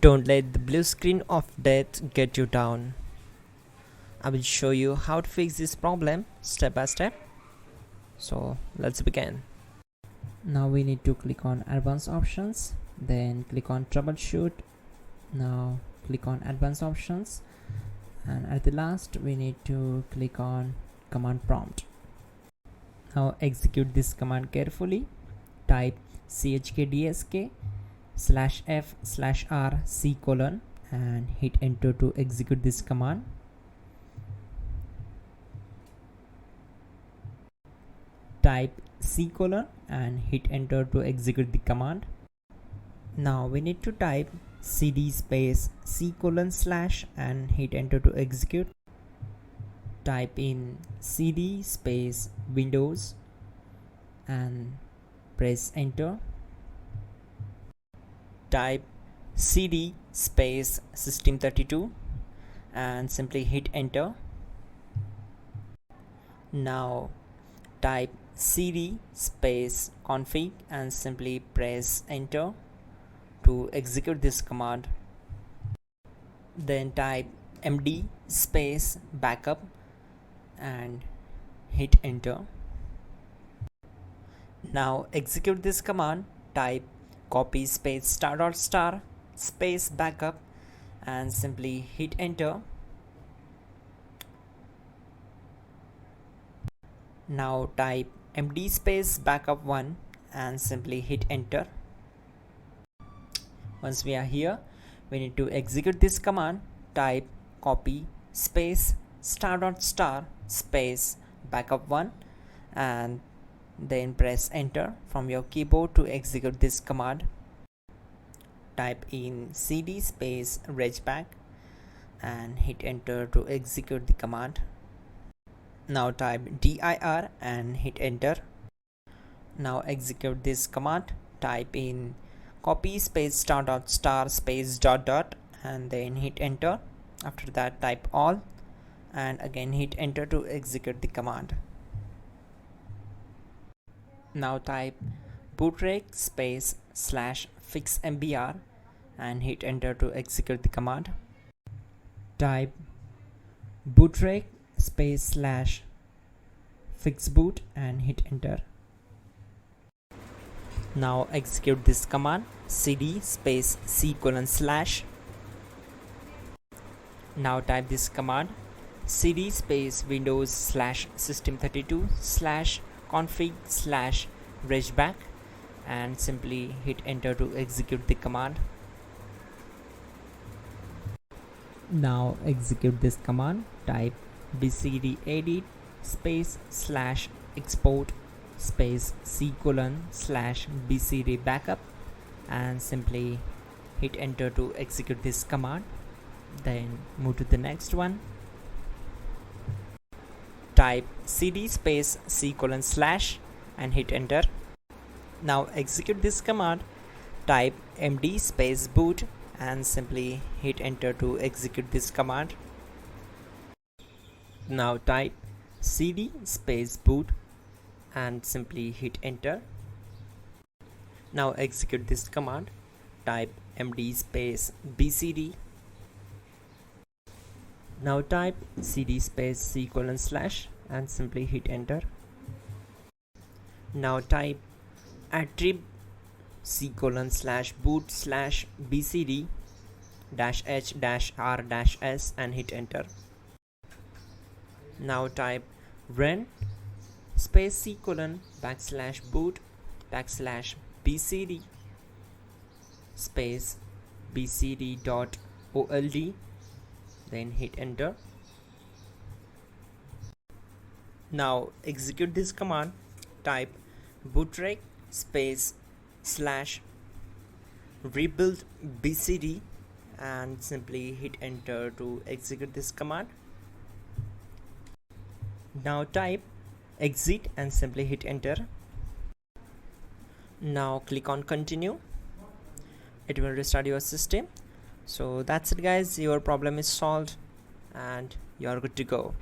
Don't let the blue screen of death get you down. I will show you how to fix this problem step by step. So let's begin. Now we need to click on advanced options, then click on troubleshoot. Now click on advanced options, and at the last we need to click on command prompt. Now execute this command carefully. Type chkdsk/f/r/c: and hit enter to execute this command. Type C: and hit enter to execute the command. Now we need to type cd space C: and hit enter to execute. Type in cd space Windows and press enter. Type cd space System32 and simply hit enter. Now type cd space config and simply press enter to execute this command. Then type md space backup and hit enter. Now execute this command. Type copy space *** space backup and simply hit enter. Now type md space backup1 and simply hit enter. Once we are here, we need to execute this command. Type copy space *** space backup1 and then press enter from your keyboard to execute this command. Type in cd space regback and hit enter to execute the command. Now type dir and hit enter. Now execute this command. Type in copy space *** space ... and then hit enter. After that type all and again hit enter to execute the command. Now type bootrec space /fixmbr and hit enter to execute the command. Type bootrec space /fixboot and hit enter. Now execute this command. cd space C:/. Now type this command. cd space Windows /System32 /config/regback and simply hit enter to execute the command. Now execute this command. Type bcdedit space /export space C: /bcd backup and simply hit enter to execute this command. Then move to the next one. Type cd space C: and hit enter. Now execute this command. Type md space boot and simply hit enter to execute this command. Now type cd space boot and simply hit enter. Now execute this command. Type md space bcd. Now type cd space C: and simply hit enter. Now type attrib C: /boot /bcd -h-r-s and hit enter. Now type run space C: /boot /bcd space bcd.old, then hit enter. Now execute this command. Type bootrec space /rebuild bcd and simply hit enter to execute this command. Now type exit and simply hit enter. Now click on continue. It will restart your system. So that's it guys, your problem is solved and you are good to go.